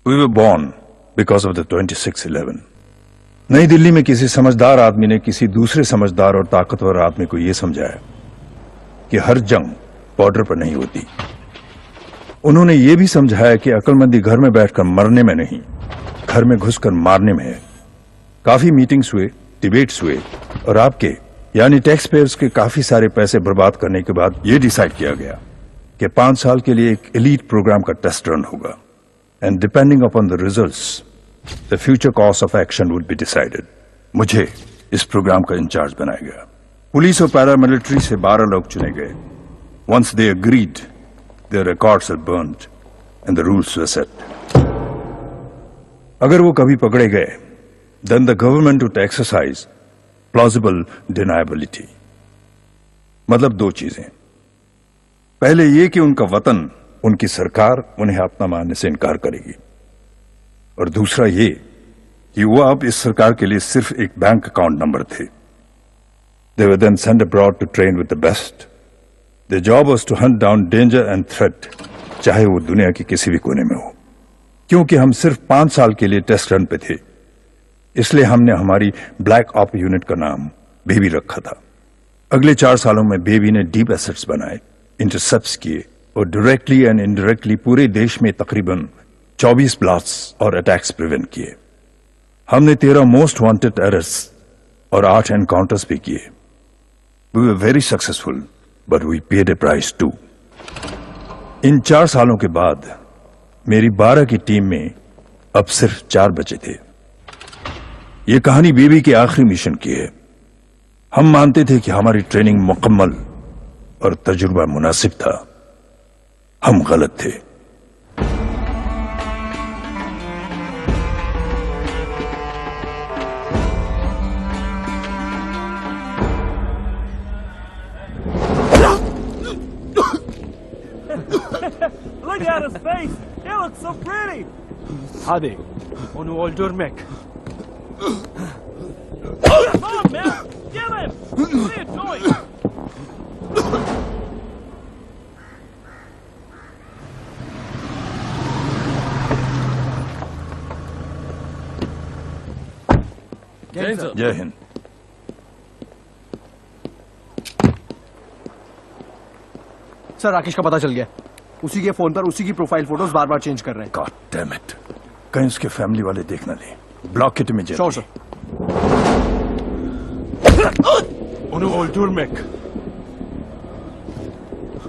We were born because of the 26/11. नई दिल्ली में किसी समझदार आदमी ने किसी दूसरे समझदार और ताकतवर आदमी को यह समझाया कि हर जंग बॉर्डर पर नहीं होती। उन्होंने यह भी समझाया कि अक्लमंदी घर में बैठकर मरने में नहीं, घर में घुसकर मारने में है। काफी मीटिंग्स हुए, डिबेट्स हुए और आपके यानी टैक्स पेयर्स के काफी सारे पैसे बर्बाद करने के बाद यह डिसाइड किया गया कि 5 साल के लिए एक एलीट प्रोग्राम का टेस्ट रन होगा। And depending upon the results, the future course of action would be decided. मुझे इस प्रोग्राम का इंचार्ज बनाया गया। पुलिस और पैरामिलिट्री से 12 लोग चुने गए। Once they agreed, their records are burned and the rules were set. अगर वो कभी पकड़े गए, then the government would exercise plausible deniability. मतलब 2 चीजें। पहले ये कि उनका वतन, उनकी सरकार उन्हें अपना मानने से इनकार करेगी, और दूसरा ये कि वो अब इस सरकार के लिए सिर्फ एक बैंक अकाउंट नंबर थे। They were then sent abroad to train with the best. Their job was to hunt down danger and threat, चाहे वो दुनिया के किसी भी कोने में हो। क्योंकि हम सिर्फ 5 साल के लिए टेस्ट रन पे थे, इसलिए हमने हमारी ब्लैक ऑप यूनिट का नाम बेबी रखा था। अगले 4 सालों में बेबी ने डीप एसेट्स बनाए, इंटरसेप्ट्स किए और डायरेक्टली एंड इनडायरेक्टली पूरे देश में तकरीबन 24 ब्लास्ट्स और अटैक्स प्रिवेंट किए। हमने 13 मोस्ट वांटेड अरेस्ट और 8 एनकाउंटर्स भी किए। We were very successful but we paid a price too. इन 4 सालों के बाद मेरी 12 की टीम में अब सिर्फ 4 बचे थे। ये कहानी बेबी के आखिरी मिशन की है। हम मानते थे कि हमारी ट्रेनिंग मुकम्मल और तजुर्बा मुनासिब था। हम गलत थे। Look at his face. He looks so pretty. Hadi, onu öldürmek. Come on, man. Get him. What are you doing? जय हिंद। सर, राकेश का पता चल गया। उसी के फोन पर उसी की प्रोफाइल फोटोज बार बार चेंज कर रहे हैं। God damn it. कहीं उसके फैमिली वाले देख ना ले। Block it immediately. Sure sir. Onu öldürmek.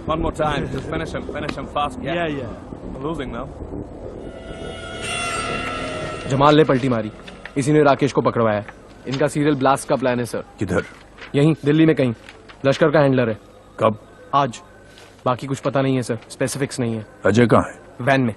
One more time. Just finish him. Finish him fast. Yeah, yeah. Losing now. Jamal ने पलटी मारी, इसी ने राकेश को पकड़वाया है। इनका सीरियल ब्लास्ट का प्लान है सर। किधर? यहीं दिल्ली में कहीं, लश्कर का हैंडलर है। कब? आज। बाकी कुछ पता नहीं है सर, स्पेसिफिक्स नहीं है। अजय कहाँ है? वैन में।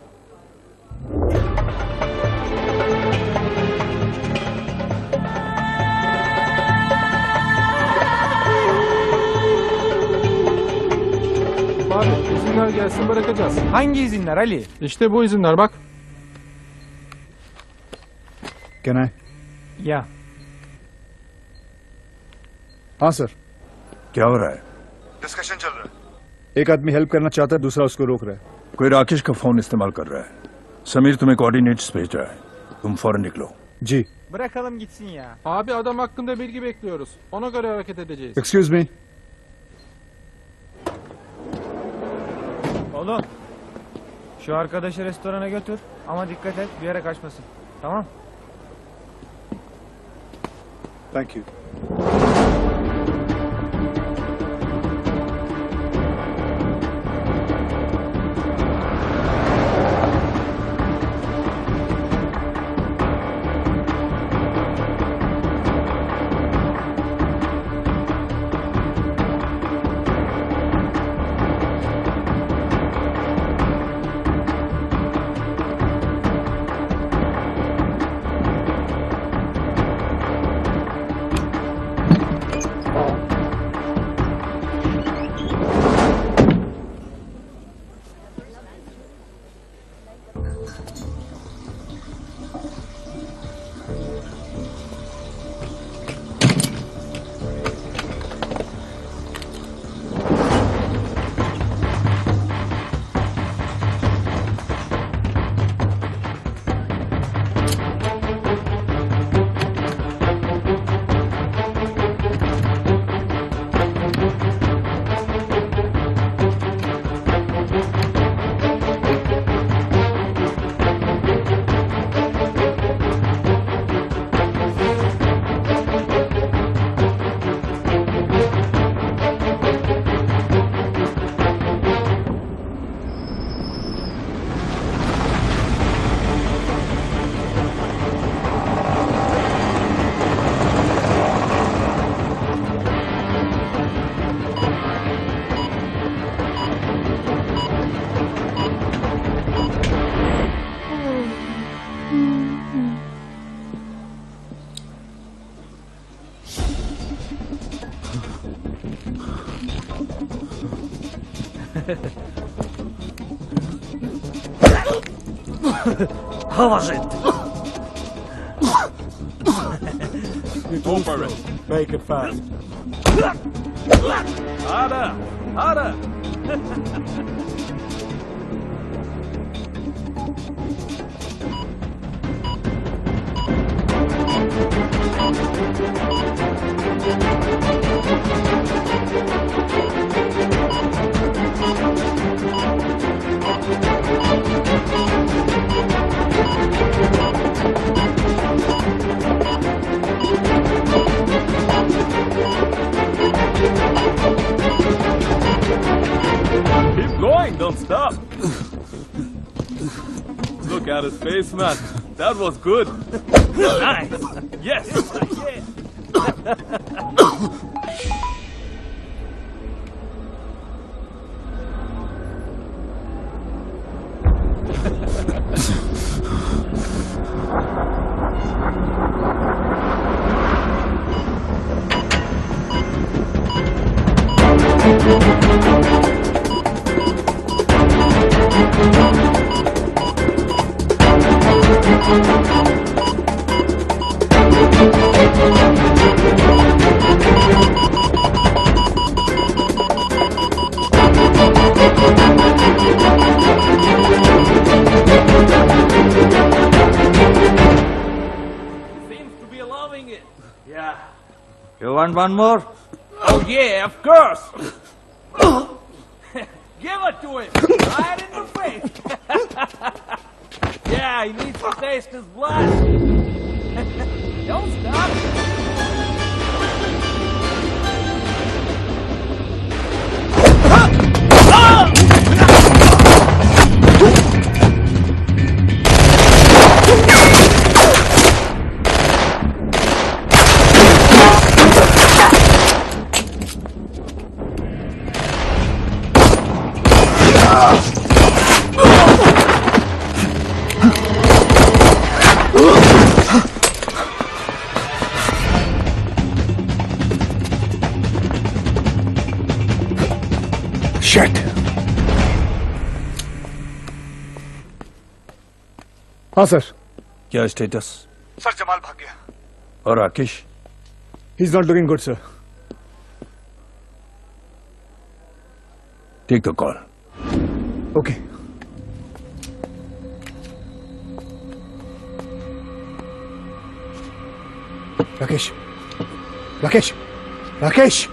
Abi izinler gelsin bırakacağız. Hangi izinler Ali? İşte bu izinler bak. Can I? Ya हाँ सर। क्या हो रहा है? डिस्कशन चल रहा है। एक आदमी हेल्प करना चाहता है, दूसरा उसको रोक रहा है। कोई राकेश का फोन इस्तेमाल कर रहा है। समीर तुम्हें कोऑर्डिनेट्स भेज रहा है, तुम फौरन निकलो। जी। bırakalım gitsin ya. Abi adam hakkında bilgi bekliyoruz. Ona göre hareket edeceğiz. Excuse me. Oğlum şu arkadaşı restorana götür ama dikkat et bir yere kaçmasın. Tamam? Thank you. How was it? Go for it. Make it fast. Harder! Harder! Keep going, don't stop. Look at his face, man. That was good. Nice. Yes. Yeah. Seems to be loving it. Yeah. You want one more? Oh yeah, of course. Give it to him. Right in the face. Yeah, he needs to taste his blood. Don't stop. हाँ sir. क्या status? Sir Jamal भाग गया। और Rakesh? He is not looking good sir. Take the call. Okay. Rakesh, Rakesh, Rakesh.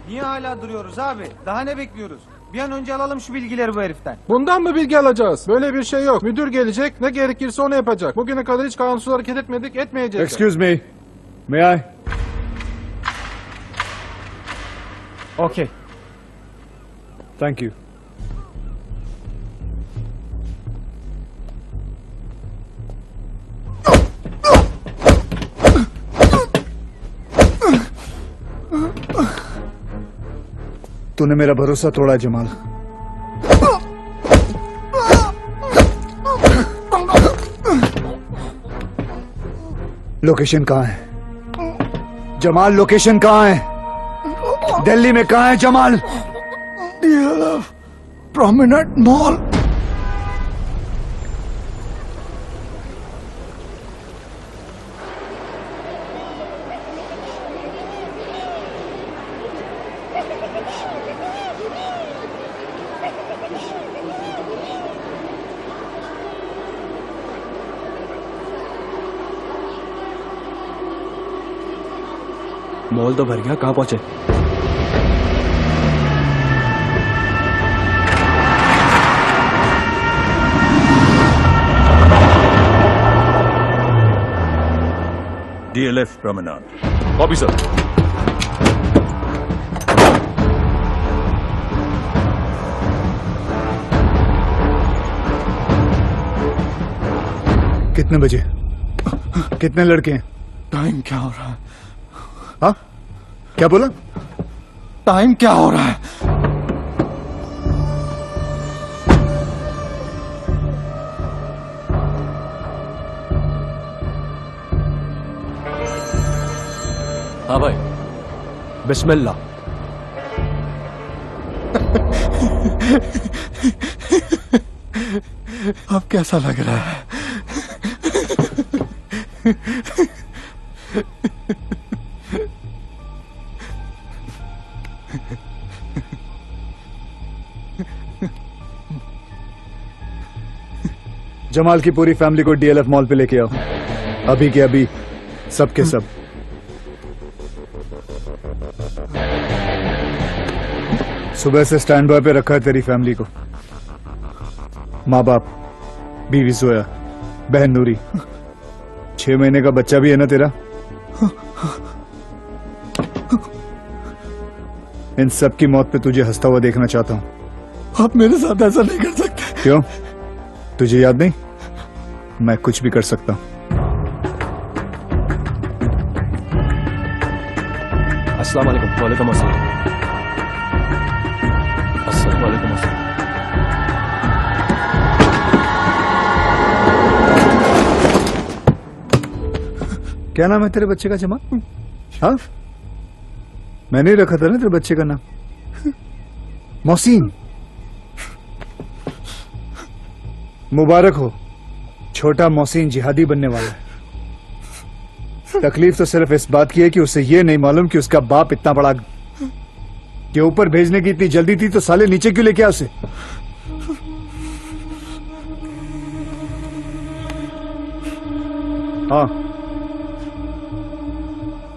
Niye hala duruyoruz abi? Daha ne bekliyoruz? Bir an önce alalım şu bilgileri bu heriften. Bundan mı bilgi alacağız? Böyle bir şey yok. Müdür gelecek, ne gerekirse onu yapacak. Bugüne kadar hiç kanunsuz hareket etmedik, etmeyeceğiz. Excuse me. May I? Okey. Thank you. तूने मेरा भरोसा तोड़ा Jamal. Location कहाँ है Jamal? Location कहाँ है? दिल्ली में कहाँ है Jamal? DLF Promenade Mall। Mall तो भर गया, कहाँ पहुंचे? DLF promenade. Copy sir. कितने बजे? कितने लड़के हैं? टाइम क्या हो रहा है? हाँ, क्या बोला? टाइम क्या हो रहा है? हाँ भाई, बिस्मिल्लाह। अब कैसा लग रहा है? जमाल की पूरी फैमिली को DLF मॉल पे लेके आओ, अभी के अभी, सब के सब। सुबह से स्टैंड बाय पे रखा है तेरी फैमिली को। माँ बाप, बीवी जोया, बहन नूरी, 6 महीने का बच्चा भी है ना तेरा। इन सब की मौत पे तुझे हंसता हुआ देखना चाहता हूँ। आप मेरे साथ ऐसा नहीं कर सकते। क्यों? तुझे याद नहीं? मैं कुछ भी कर सकता हूँ। अस्सलाम वालेकुम। वालेकुम अस्सलाम। अस्सलाम वालेकुम अस्सलाम। क्या नाम है तेरे बच्चे का जमाल? हाँ, मैंने ही रखा था ना तेरे बच्चे का नाम, मोहसिन। मुबारक हो, छोटा मोहसिन जिहादी बनने वाला है। तकलीफ तो सिर्फ इस बात की है कि उसे ये नहीं मालूम कि उसका बाप इतना बड़ा के ऊपर भेजने की इतनी जल्दी थी तो साले नीचे क्यों लेके आए उसे? हाँ,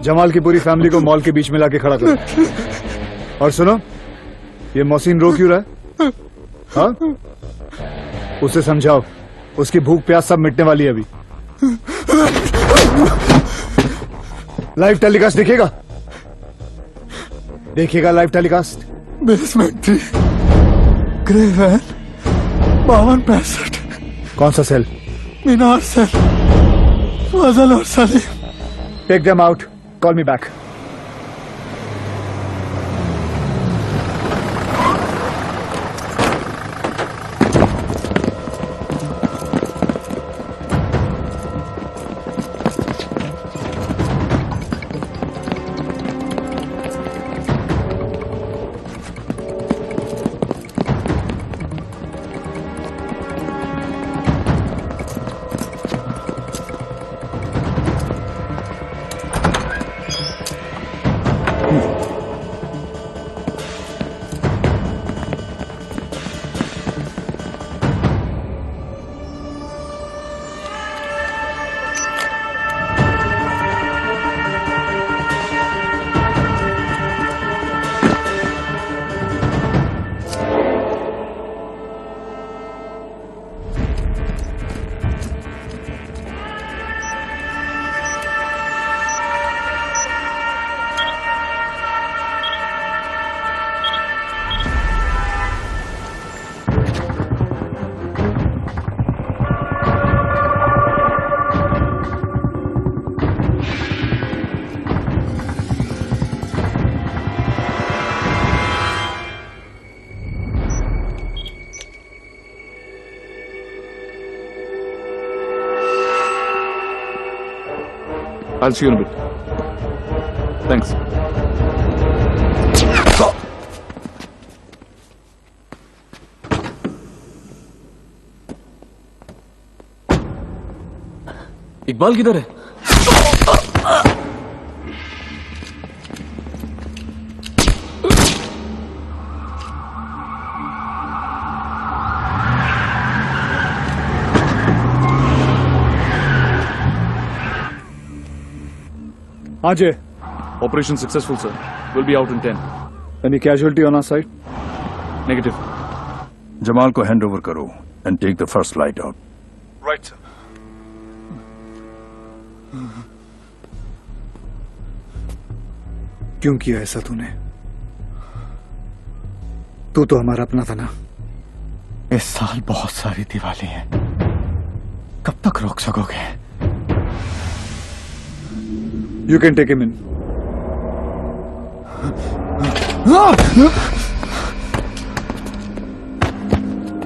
जमाल की पूरी फैमिली को मॉल के बीच में लाके खड़ा करो। और सुनो, ये मोहसिन रो क्यों रहा है? हाँ, उसे समझाओ, उसकी भूख प्यास सब मिटने वाली है अभी। लाइव टेलीकास्ट देखेगा? देखेगा live telecast? Basement 3, grey van, 5265। कौन सा सेल? मीनार सेल, फजल और Salim. Take them out, call me back. I'll see you in a bit. Thanks. Iqbal किधर है? हाँ जी। Operation successful, sir. We'll be out in 10. Any casualty on our side? Negative. Jamal को hand over करो and take the first flight out. Right, sir. क्यों किया ऐसा तूने? तू तो हमारा अपना था ना। इस साल बहुत सारी दिवाली है, कब तक रोक सकोगे? You can take him in.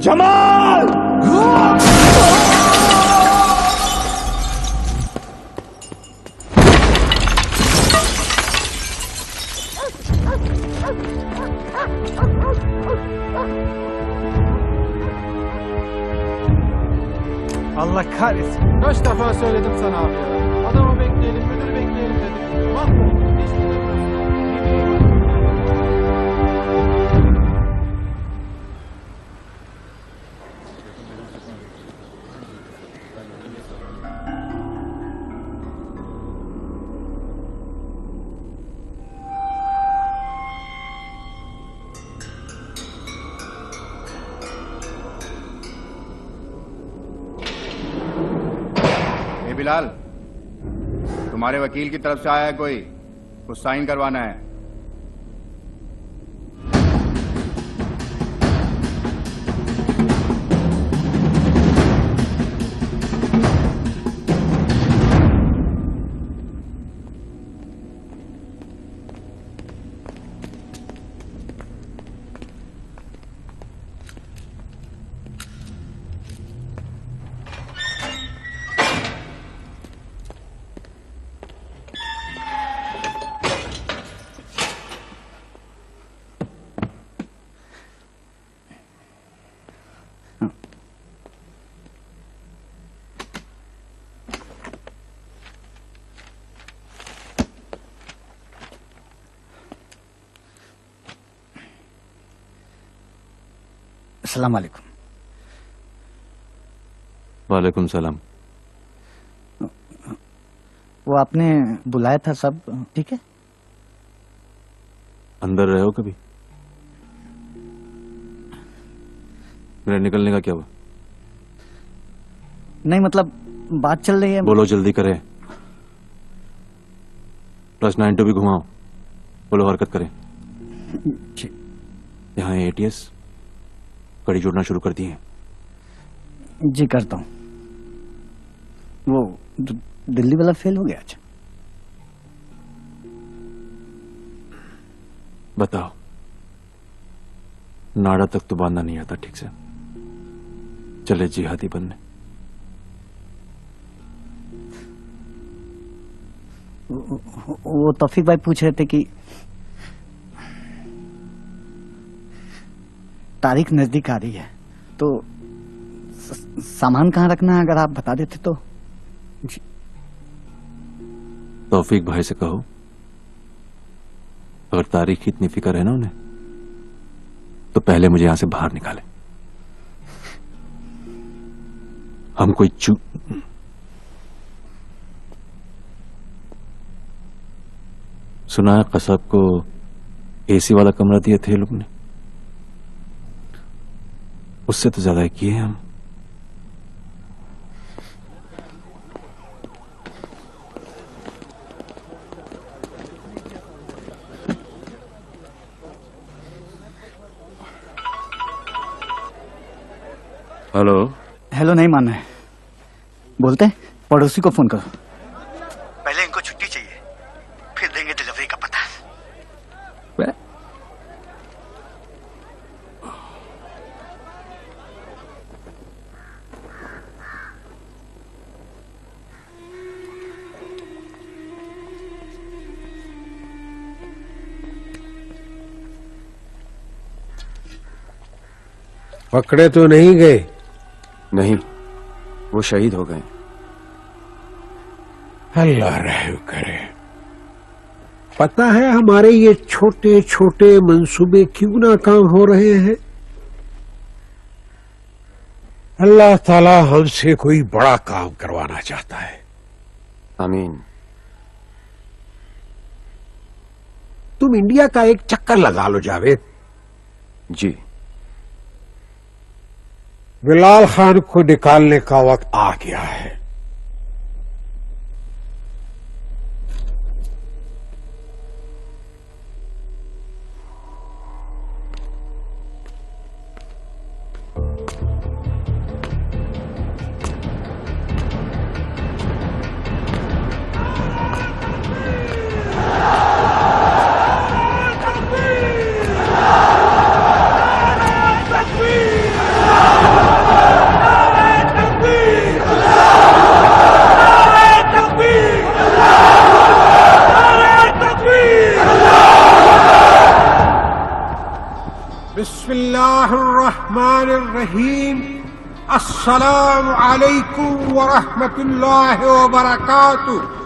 Jamal! Allah kahretsin. Kaç defa söyledim sana abi ya. Adamı bekleyelim, müdürü bekleyelim dedim. Mahvolduk. Hiç dinlemiyorsun. Bilal, तुम्हारे वकील की तरफ से आया है कोई? कुछ साइन करवाना है। अस्सलाम वालेकुम। वालेकुम सलाम। वो आपने बुलाया था, सब ठीक है? अंदर रहे हो कभी? मेरे निकलने का क्या हुआ? नहीं मतलब बात चल रही है। बोलो, जल्दी करें। +92 भी घुमाओ। बोलो, हरकत करें। यहाँ ATS कड़ी जोड़ना शुरू कर दिए। जी करता हूँ। वो दिल्ली वाला फेल हो गया आज। बताओ, नाड़ा तक तो बांधना नहीं आता ठीक से, चले जिहादी बनने। वो तौफीक भाई पूछ रहे थे कि तारीख नजदीक आ रही है तो सामान कहाँ रखना है, अगर आप बता देते तो। जी। तौफीक भाई से कहो, अगर तारीख की इतनी फिक्र है ना उन्हें, तो पहले मुझे यहां से बाहर निकाले। हम कोई सुना है कसाब को AC वाला कमरा दिया थे लोग ने, उससे तो ज्यादा किए हम। हेलो। हेलो नहीं मानना है, बोलते हैं पड़ोसी को फोन करो। पहले इनको छुट्टी चाहिए, फिर देंगे डिलीवरी का पता। पकड़े तो नहीं गए? नहीं, वो शहीद हो गए। अल्लाह रहम करे। पता है हमारे ये छोटे छोटे मंसूबे क्यों नाकाम हो रहे हैं? अल्लाह ताला हमसे कोई बड़ा काम करवाना चाहता है। आमीन। तुम इंडिया का एक चक्कर लगा लो जावेद। जी। बिलाल खान को निकालने का वक्त आ गया है। रहीम। अस्सलाम अलैकुम व रहमतुल्लाहि व बरकातुहू।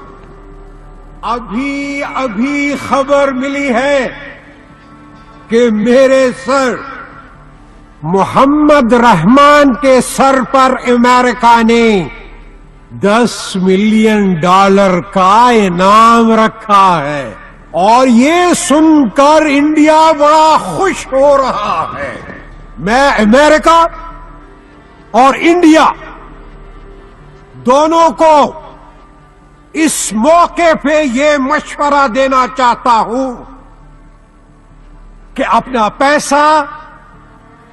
अभी अभी खबर मिली है कि मेरे सर मोहम्मद रहमान के सर पर अमेरिका ने $10 मिलियन का इनाम रखा है और ये सुनकर इंडिया बड़ा खुश हो रहा है। मैं अमेरिका और इंडिया दोनों को इस मौके पे ये मशवरा देना चाहता हूं कि अपना पैसा,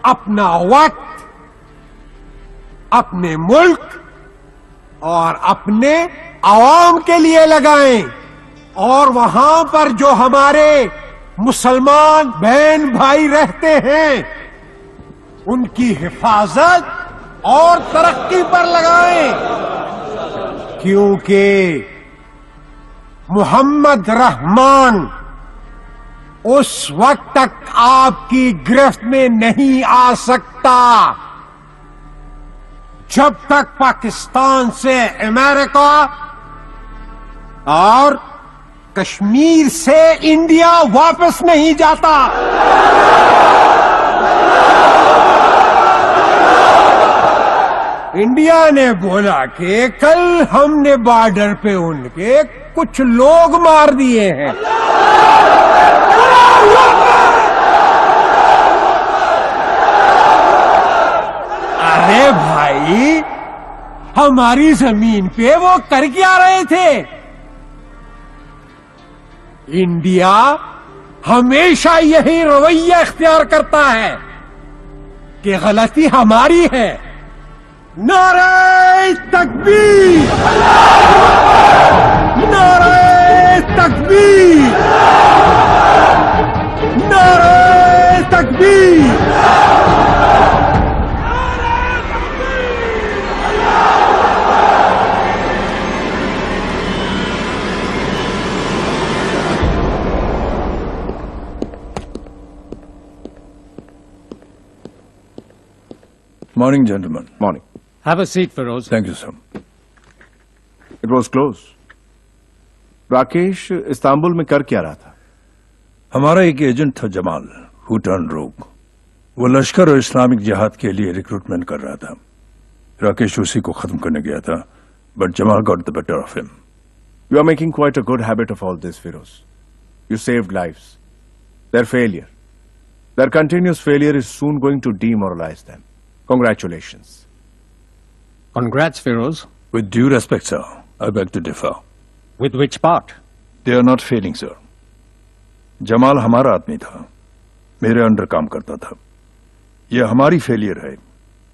अपना वक्त अपने मुल्क और अपने आवाम के लिए लगाएं और वहां पर जो हमारे मुसलमान बहन भाई रहते हैं उनकी हिफाजत और तरक्की पर लगाएं, क्योंकि मोहम्मद रहमान उस वक्त तक आपकी गिरफ्त में नहीं आ सकता जब तक पाकिस्तान से अमेरिका और कश्मीर से इंडिया वापस नहीं जाता। इंडिया ने बोला कि कल हमने बॉर्डर पे उनके कुछ लोग मार दिए हैं। अरे भाई, हमारी जमीन पे वो कर क्या रहे थे? इंडिया हमेशा यही रवैया इख्तियार करता है कि गलती हमारी है। नारे तकबीर! नारे तकबीर! नारे तकबीर! Morning, gentlemen. Morning. Have a seat, Feroz. Thank you, sir. It was close. Rakesh Istanbul में कर क्या रहा था? हमारा एक एजेंट था जमाल, हु टर्न रोग। वो लश्कर और इस्लामिक जिहाद के लिए रिक्रूटमेंट कर रहा था। राकेश उसी को खत्म करने गया था, but Jamal got the better of him. You are making quite a good habit of all this, Feroz. You saved lives. Their failure, their continuous failure is soon going to demoralize them. Congratulations. Congrats, Feroz. With due respect, sir, I beg to differ. With which part? They are not failing, sir. Jamal हमारा आदमी था, मेरे under काम करता था। यह हमारी failure है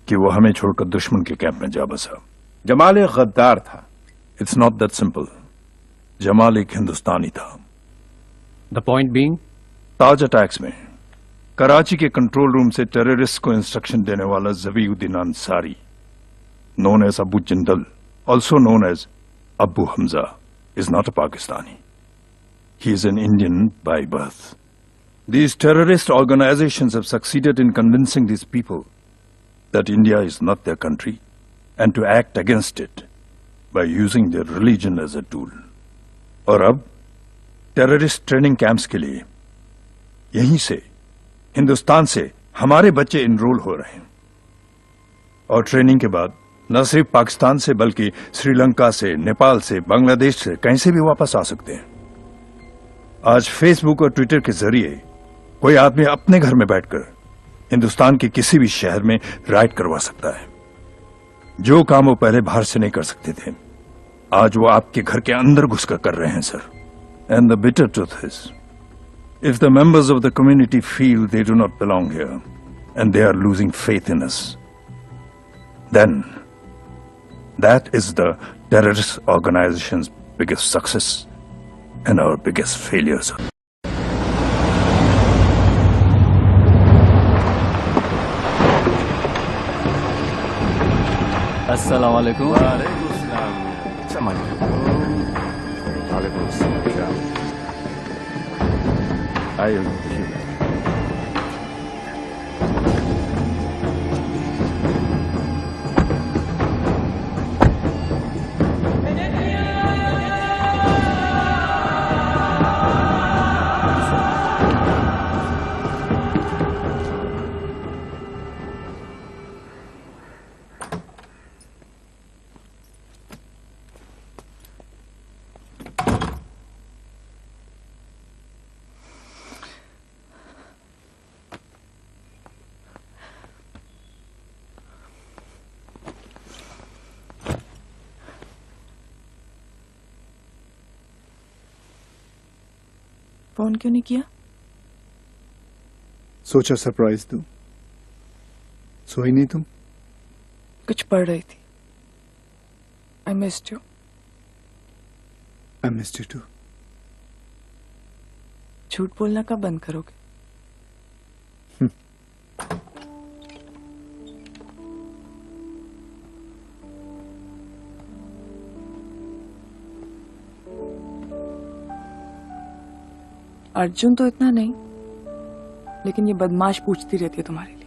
कि वो हमें छोड़कर दुश्मन के कैंप में जा बसा। जमाल एक गद्दार था। It's not that simple. Jamal एक हिंदुस्तानी था। The point being? Taj attacks में कराची के कंट्रोल रूम से टेररिस्ट को इंस्ट्रक्शन देने वाला Zabiuddin Ansari, known as Abu Jindal, also known as Abu Hamza, is not a Pakistani. He is an Indian by birth. These terrorist organizations have succeeded in convincing these people that India is not their country and to act against it by using their religion as a tool. और अब terrorist training camps के लिए यहीं से, हिंदुस्तान से हमारे बच्चे enrol हो रहे हैं और ट्रेनिंग के बाद न सिर्फ पाकिस्तान से बल्कि श्रीलंका से, नेपाल से, बांग्लादेश से, कहीं से भी वापस आ सकते हैं. आज फेसबुक और ट्विटर के जरिए कोई आदमी अपने घर में बैठकर हिंदुस्तान के किसी भी शहर में राइड करवा सकता है. जो काम वो पहले बाहर से नहीं कर सकते थे, आज वो आपके घर के अंदर घुसकर कर रहे हैं sir. And the bitter truth is, if the members of the community feel they do not belong here and they are losing faith in us, then that is the terrorist organization's biggest success and our biggest failure, sir. अस्सलाम वालेकुम. Phone क्यों नहीं किया? सोचा surprise दूं। सोई नहीं तुम? कुछ पढ़ रही थी। I missed you. I missed you too. झूठ बोलना कब बंद करोगे? अर्जुन तो इतना नहीं, लेकिन ये बदमाश पूछती रहती है तुम्हारे लिए।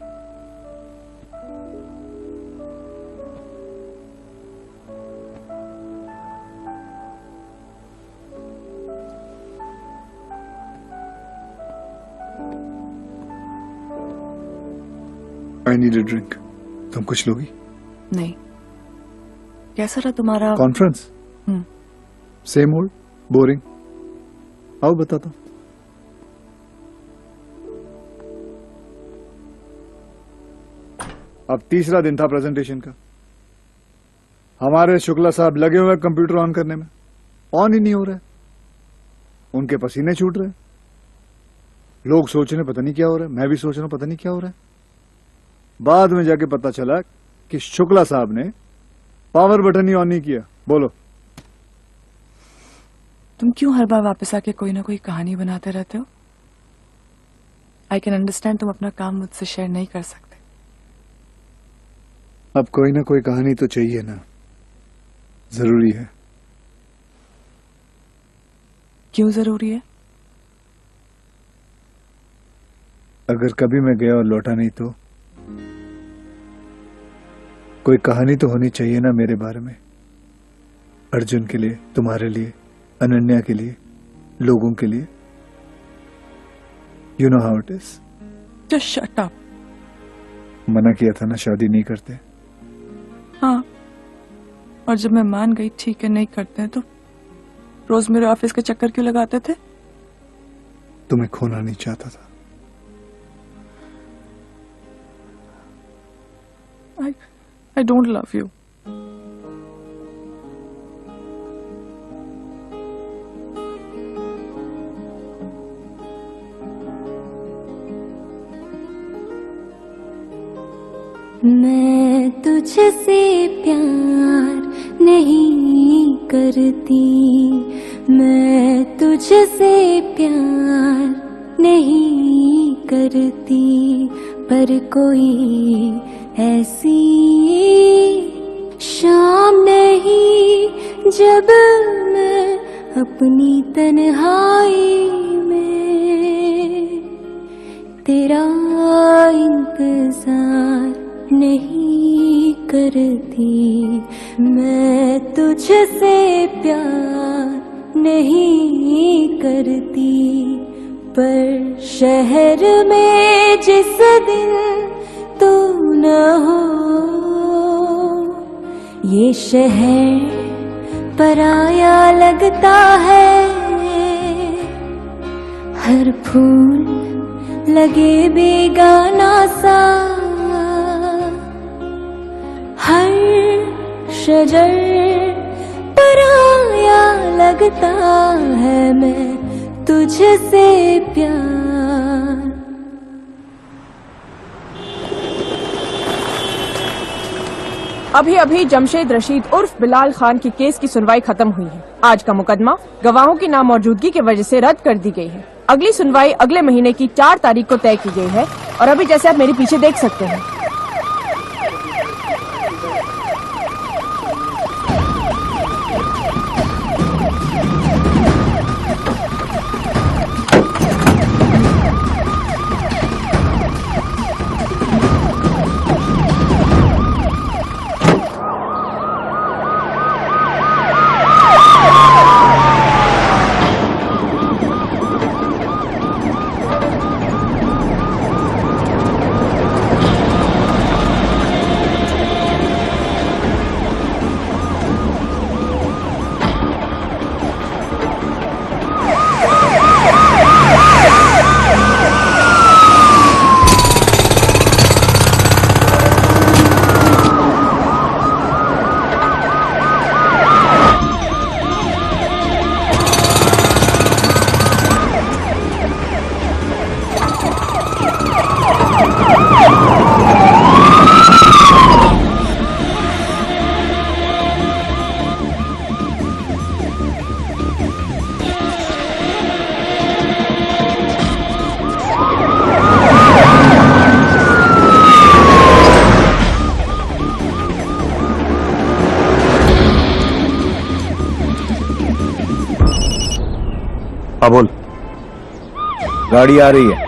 I need a drink. तुम कुछ लोगी? नहीं। कैसा रहा तुम्हारा कॉन्फ्रेंस? Same old boring. आओ बताता हूं। अब तीसरा दिन था प्रेजेंटेशन का। हमारे शुक्ला साहब लगे हुए कंप्यूटर ऑन करने में, ऑन ही नहीं हो रहा है। उनके पसीने छूट रहे। लोग सोच रहे पता नहीं क्या हो रहा है, मैं भी सोच रहा हूं पता नहीं क्या हो रहा है। बाद में जाके पता चला कि शुक्ला साहब ने पावर बटन ही ऑन नहीं किया। बोलो तुम क्यों हर बार वापस आके कोई ना कोई कहानी बनाते रहते हो? आई कैन अंडरस्टैंड तुम अपना काम मुझसे शेयर नहीं कर सकते। अब कोई ना कोई कहानी तो चाहिए ना, जरूरी है। क्यों जरूरी है? अगर कभी मैं गया और लौटा नहीं तो कोई कहानी तो होनी चाहिए ना मेरे बारे में। अर्जुन के लिए, तुम्हारे लिए, अनन्या के लिए, लोगों के लिए। You know how it is. Just shut up. मना किया था ना शादी नहीं करते। हाँ, और जब मैं मान गई ठीक है नहीं करते हैं, तो रोज मेरे ऑफिस के चक्कर क्यों लगाते थे? तुम्हें खोना नहीं चाहता था। I don't love you. मैं तुझसे प्यार नहीं करती, मैं तुझसे प्यार नहीं करती, पर कोई ऐसी शाम नहीं जब मैं अपनी तन्हाई में तेरा इंतजार नहीं करती। मैं तुझसे प्यार नहीं करती, पर शहर में जिस दिन तू न हो, ये शहर पराया लगता है। हर फूल लगे बेगाना सा, हर शजर पराया लगता है। मैं तुझसे प्यार। अभी अभी जमशेद रशीद उर्फ बिलाल खान की केस की सुनवाई खत्म हुई है। आज का मुकदमा गवाहों की नामौजूदगी की वजह से रद्द कर दी गई है। अगली सुनवाई अगले महीने की 4 तारीख को तय की गई है। और अभी जैसे आप मेरे पीछे देख सकते हैं, हाँ बोल। गाड़ी आ रही है।